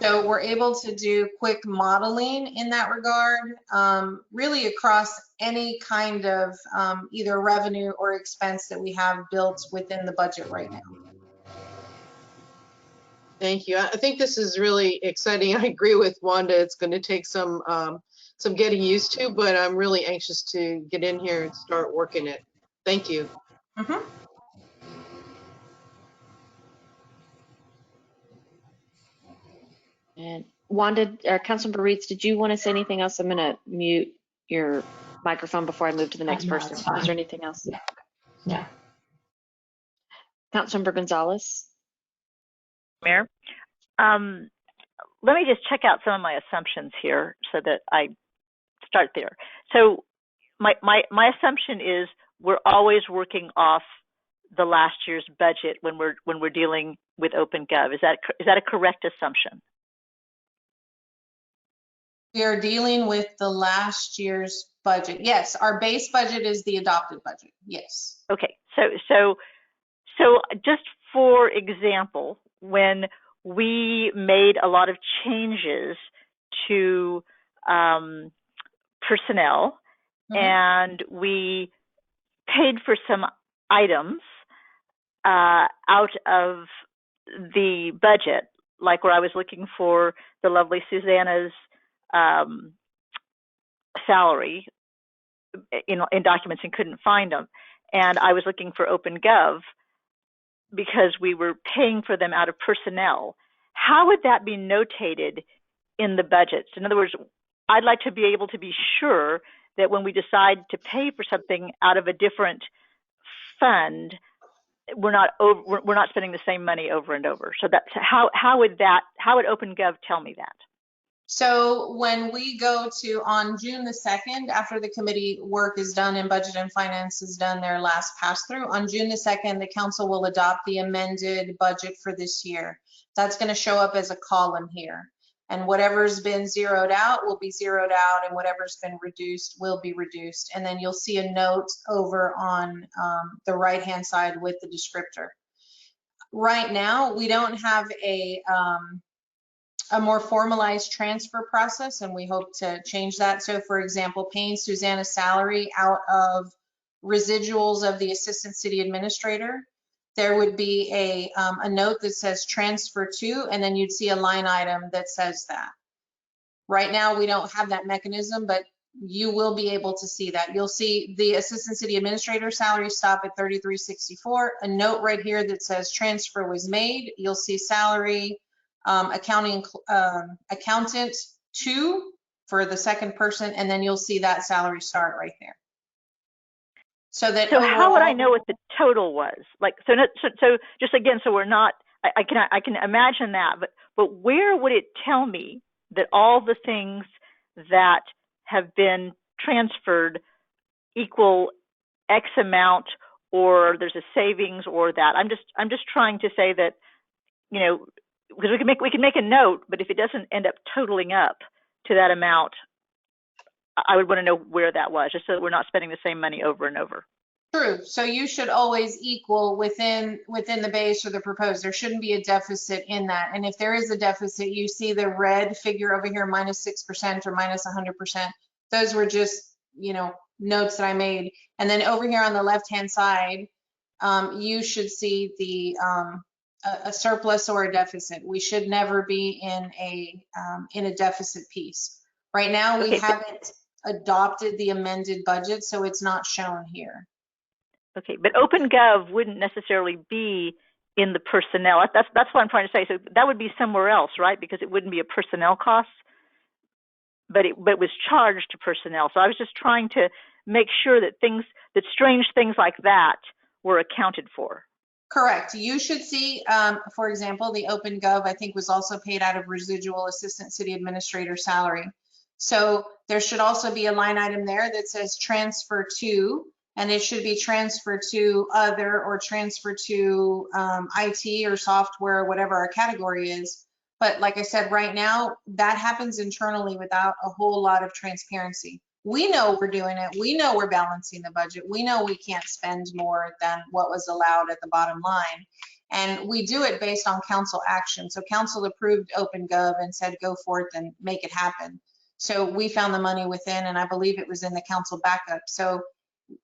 So we're able to do quick modeling in that regard, really across any kind of either revenue or expense that we have built within the budget right now. Thank you. I think this is really exciting. I agree with Wanda. It's going to take some getting used to, but I'm really anxious to get in here and start working it. Thank you. Mm-hmm. And Wanda, or Councilmember Reitz, did you want to say anything else? I'm going to mute your microphone before I move to the next No, person. it's fine. Is there anything else? Yeah. Councilmember Gonzalez? Mayor, let me just check out some of my assumptions here so that I start there. So my assumption is we're always working off the last year's budget when we're dealing with OpenGov. Is that a correct assumption? We are dealing with the last year's budget. Yes, our base budget is the adopted budget. Yes. Okay, so just for example, when we made a lot of changes to personnel, and we paid for some items out of the budget, like where I was looking for the lovely Susanna's salary in documents and couldn't find them. And I was looking for OpenGov because we were paying for them out of personnel. How would that be notated in the budgets? In other words, I'd like to be able to be sure that when we decide to pay for something out of a different fund, we're not spending the same money over and over. So that's how would OpenGov tell me that? So when we go to on June the 2nd, after the committee work is done and budget and finance has done their last pass through, on June the 2nd, the council will adopt the amended budget for this year. That's going to show up as a column here. And whatever's been zeroed out will be zeroed out, and whatever's been reduced will be reduced. And then you'll see a note over on the right-hand side with the descriptor. Right now, we don't have a a more formalized transfer process, and we hope to change that. So for example, paying Susanna's salary out of residuals of the assistant city administrator, there would be a note that says transfer to, and then you'd see a line item that says that. Right now, we don't have that mechanism, but you will be able to see that. You'll see the assistant city administrator salary stop at 3364, a note right here that says transfer was made. You'll see salary accountant 2 for the second person, and then you'll see that salary start right there. So that So overall, how would I know what the total was? Like, so just again, so we're not, I can imagine that, but where would it tell me that all the things that have been transferred equal X amount, or there's a savings or that? I'm just trying to say that, you know, because we can make a note, but if it doesn't end up totaling up to that amount, I would want to know where that was, just so that we're not spending the same money over and over. true. So you should always equal within the base or the proposed. There shouldn't be a deficit in that. And if there is a deficit, you see the red figure over here, -6% or -100%. Those were just, you know, notes that I made. And then over here on the left-hand side, you should see a surplus or a deficit. We should never be in a deficit piece. Right now, we haven't adopted the amended budget, so it's not shown here. Okay, but OpenGov wouldn't necessarily be in the personnel. That's what I'm trying to say. So that would be somewhere else, right? Because it wouldn't be a personnel cost, but it was charged to personnel. So I was just trying to make sure that strange things like that were accounted for. Correct. You should see, for example, the OpenGov, I think, was also paid out of residual assistant city administrator salary. So there should also be a line item there that says transfer to, and it should be transfer to other or transfer to IT or software, or whatever our category is. But like I said, right now, that happens internally without a whole lot of transparency. We know we're doing it. We know we're balancing the budget. We know we can't spend more than what was allowed at the bottom line. And we do it based on council action. So council approved OpenGov and said, go forth and make it happen. So we found the money within, and I believe it was in the council backup. So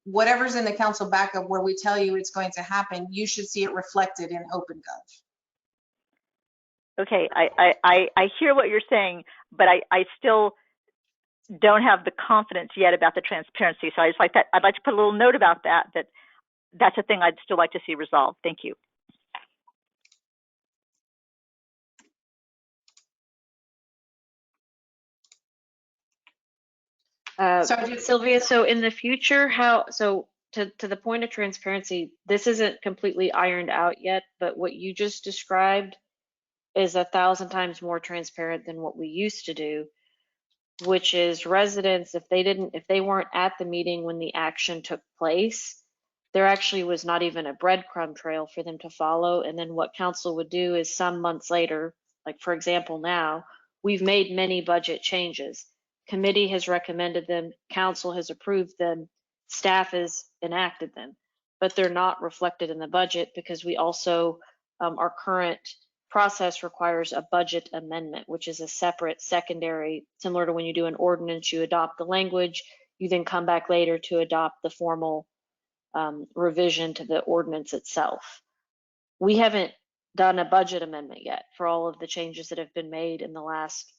whatever's in the council backup where we tell you it's going to happen, you should see it reflected in OpenGov. Okay, I hear what you're saying, but I still don't have the confidence yet about the transparency. So I'd like to put a little note about that's a thing I'd still like to see resolved. Thank you. Sylvia, so in the future, to the point of transparency, this isn't completely ironed out yet, but what you just described is 1,000 times more transparent than what we used to do, which is residents, if they weren't at the meeting when the action took place, there actually was not even a breadcrumb trail for them to follow. And then what council would do is some months later, like for example now, we've made many budget changes. Committee has recommended them, council has approved them, staff has enacted them, but they're not reflected in the budget because we also, our current process requires a budget amendment, which is a separate secondary, similar to when you do an ordinance, you adopt the language, you then come back later to adopt the formal revision to the ordinance itself. We haven't done a budget amendment yet for all of the changes that have been made in the last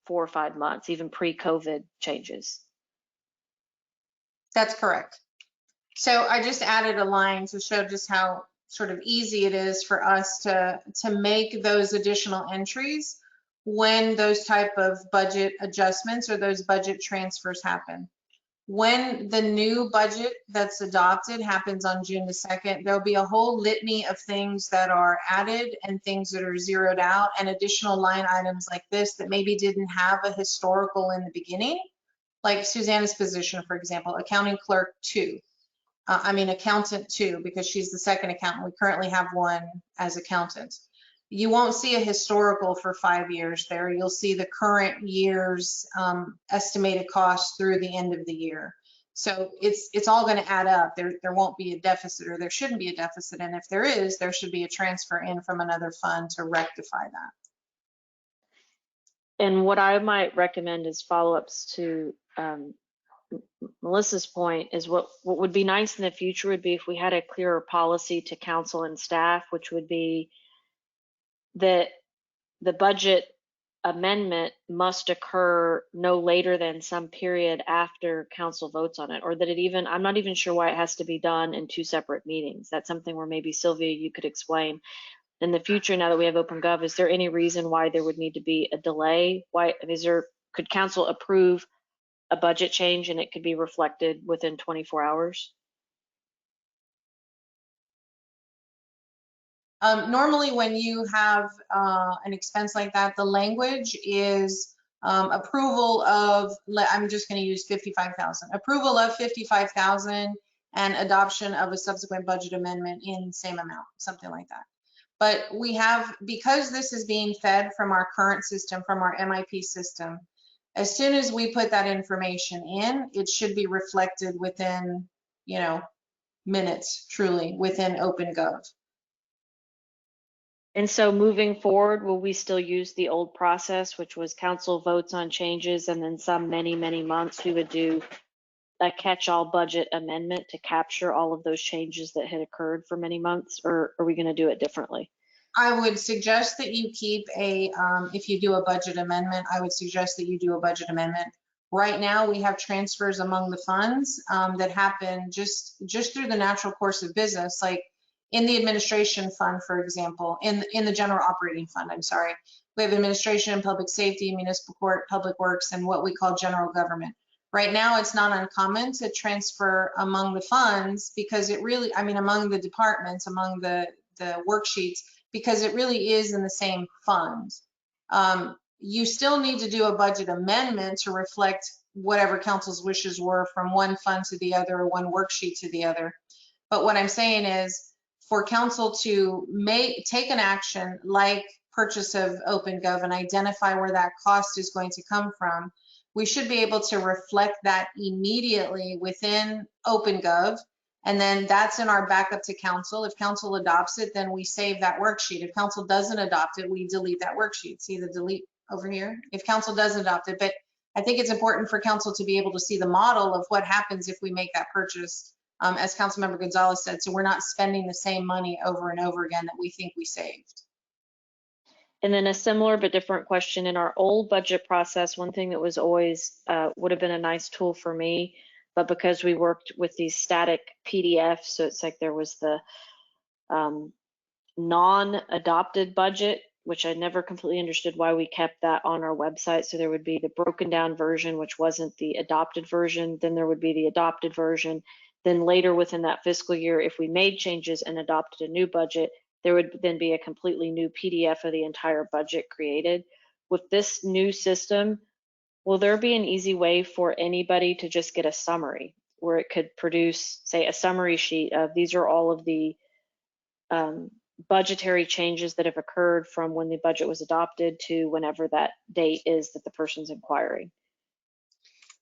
4 or 5 months, even pre-COVID changes. That's correct. So I just added a line to show just how sort of easy it is for us to make those additional entries when those type of budget adjustments or those budget transfers happen. When the new budget that's adopted happens on June the 2nd, there'll be a whole litany of things that are added and things that are zeroed out and additional line items like this that maybe didn't have a historical in the beginning, like Susanna's position, for example, accounting clerk 2. Accountant 2, because she's the second accountant. We currently have one as accountant. You won't see a historical for 5 years there. You'll see the current year's estimated cost through the end of the year. So it's all going to add up. There won't be a deficit, or there shouldn't be a deficit. And if there is, there should be a transfer in from another fund to rectify that. And what I might recommend is follow-ups to Melissa's point is what would be nice in the future would be if we had a clearer policy to council and staff, which would be that the budget amendment must occur no later than some period after council votes on it, or that it even, I'm not even sure why it has to be done in 2 separate meetings. That's something where maybe Sylvia, you could explain. In the future, now that we have OpenGov, is there any reason why there would need to be a delay? Why could council approve a budget change and it could be reflected within 24 hours? Normally, when you have an expense like that, the language is approval of, I'm just going to use 55,000, approval of 55,000 and adoption of a subsequent budget amendment in same amount, something like that. But we have, because this is being fed from our current system, from our MIP system, as soon as we put that information in, it should be reflected within, minutes, truly, within OpenGov. And so moving forward, will we still use the old process, which was council votes on changes and then some many, many months we would do a catch-all budget amendment to capture all of those changes that had occurred for many months, or are we going to do it differently? I would suggest that you keep if you do a budget amendment, I would suggest that you do a budget amendment. Right now, we have transfers among the funds that happen just through the natural course of business, like in the administration fund, for example, in the general operating fund, I'm sorry. We have administration, public safety, municipal court, public works, and what we call general government. Right now, it's not uncommon to transfer among the funds because it really, among the departments, among the worksheets, because it really is in the same fund. You still need to do a budget amendment to reflect whatever council's wishes were from one fund to the other, or one worksheet to the other. But what I'm saying is for council to take an action like purchase of OpenGov and identify where that cost is going to come from, we should be able to reflect that immediately within OpenGov. And then that's in our backup to council. If council adopts it, then we save that worksheet. If council doesn't adopt it, we delete that worksheet. See the delete over here? If council doesn't adopt it, but I think it's important for council to be able to see the model of what happens if we make that purchase, as Councilmember Gonzalez said, so we're not spending the same money over and over again that we think we saved. And then a similar but different question. In our old budget process, one thing that was always would have been a nice tool for me, but because we worked with these static PDFs, so it's like there was the non-adopted budget, which I never completely understood why we kept that on our website. So there would be the broken down version, which wasn't the adopted version. Then there would be the adopted version. Then later within that fiscal year, if we made changes and adopted a new budget, there would then be a completely new PDF of the entire budget created. With this new system, will there be an easy way for anybody to just get a summary where it could produce, say, a summary sheet of these are all of the budgetary changes that have occurred from when the budget was adopted to whenever that date is that the person's inquiring?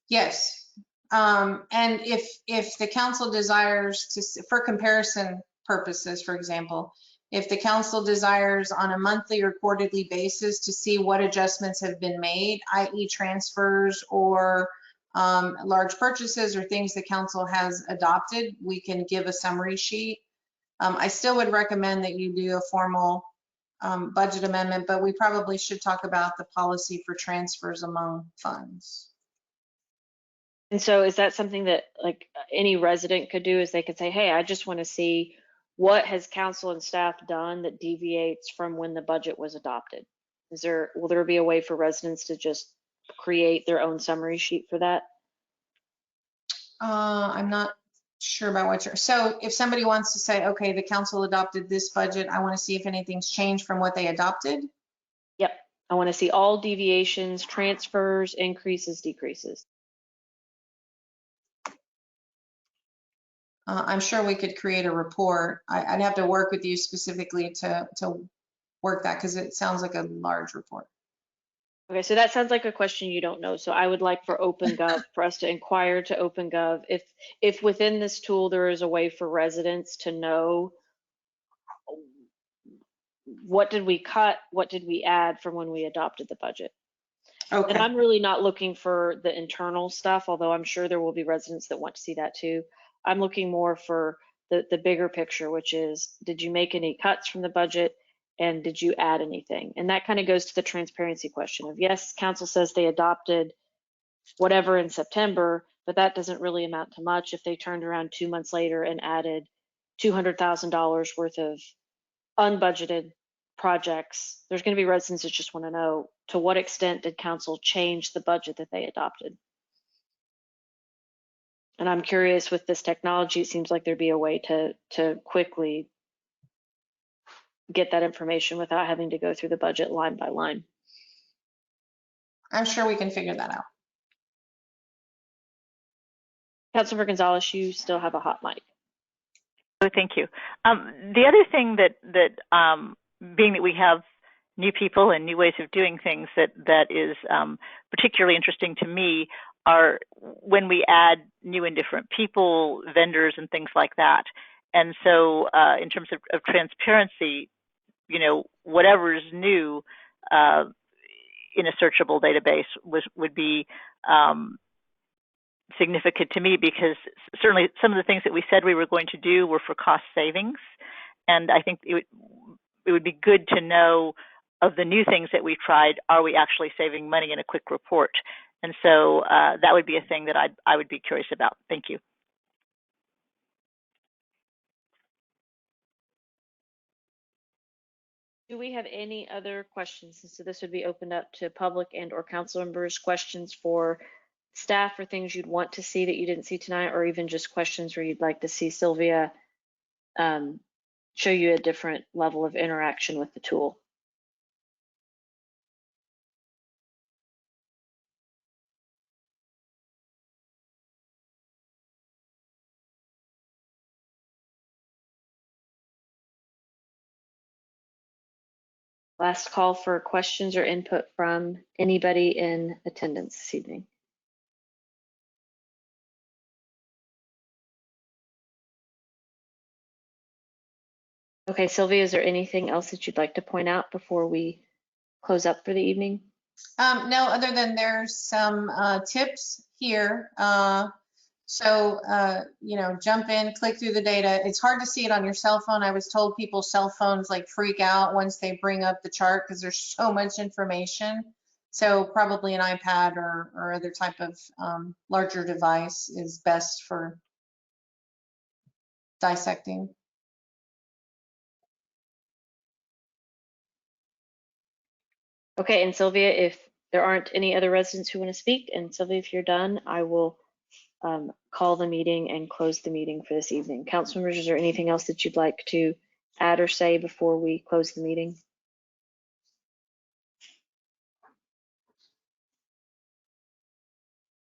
Yes. And if the council desires to, for comparison purposes, for example, if the council desires on a monthly or quarterly basis to see what adjustments have been made, i.e. transfers or large purchases or things the council has adopted, we can give a summary sheet. I still would recommend that you do a formal budget amendment, but we probably should talk about the policy for transfers among funds. And so is that something that like any resident could do, is they could say, hey, I just want to see what has council and staff done that deviates from when the budget was adopted? Will there be a way for residents to just create their own summary sheet for that? I'm not sure about what you're, so if somebody wants to say, okay, the council adopted this budget, I want to see if anything's changed from what they adopted. Yep. I want to see all deviations, transfers, increases, decreases. I'm sure we could create a report. I'd have to work with you specifically to work that because it sounds like a large report. Okay, so that sounds like a question you don't know. So I would like for OpenGov, for us to inquire to OpenGov if within this tool there is a way for residents to know what did we cut, what did we add from when we adopted the budget. And Okay. I'm really not looking for the internal stuff, although I'm sure there will be residents that want to see that too. I'm looking more for the bigger picture, which is, did you make any cuts from the budget and did you add anything? And that kind of goes to the transparency question of, yes, council says they adopted whatever in September, but that doesn't really amount to much if they turned around 2 months later and added $200,000 worth of unbudgeted projects. There's going to be residents that just want to know, to what extent did council change the budget that they adopted? And I'm curious, with this technology, it seems like there'd be a way to quickly get that information without having to go through the budget line by line. I'm sure we can figure that out. Councilmember Gonzalez, you still have a hot mic. Oh, thank you. The other thing that being that we have new people and new ways of doing things that is particularly interesting to me are when we add new and different people, vendors, and things like that. And so, in terms of transparency, you know, whatever is new in a searchable database would be significant to me, because certainly some of the things that we said we were going to do were for cost savings, and I think it would be good to know, of the new things that we've tried, are we actually saving money in a quick report? And so that would be a thing that I would be curious about. Thank you. Do we have any other questions? So this would be opened up to public and or council members, questions for staff or things you'd want to see that you didn't see tonight, or even just questions where you'd like to see Sylvia show you a different level of interaction with the tool. Last call for questions or input from anybody in attendance this evening. Okay, Sylvia, is there anything else that you'd like to point out before we close up for the evening? No, other than there's some tips here. You know, jump in, click through the data. It's hard to see it on your cell phone. I was told people's cell phones like freak out once they bring up the chart because there's so much information. So probably an iPad or other type of larger device is best for dissecting. Okay, and Sylvia, if there aren't any other residents who want to speak, and Sylvia, if you're done, I will call the meeting and close the meeting for this evening. Council members, is there anything else that you'd like to add or say before we close the meeting?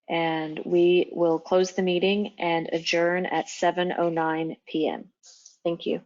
And we will close the meeting and adjourn at 7:09 p.m. Thank you.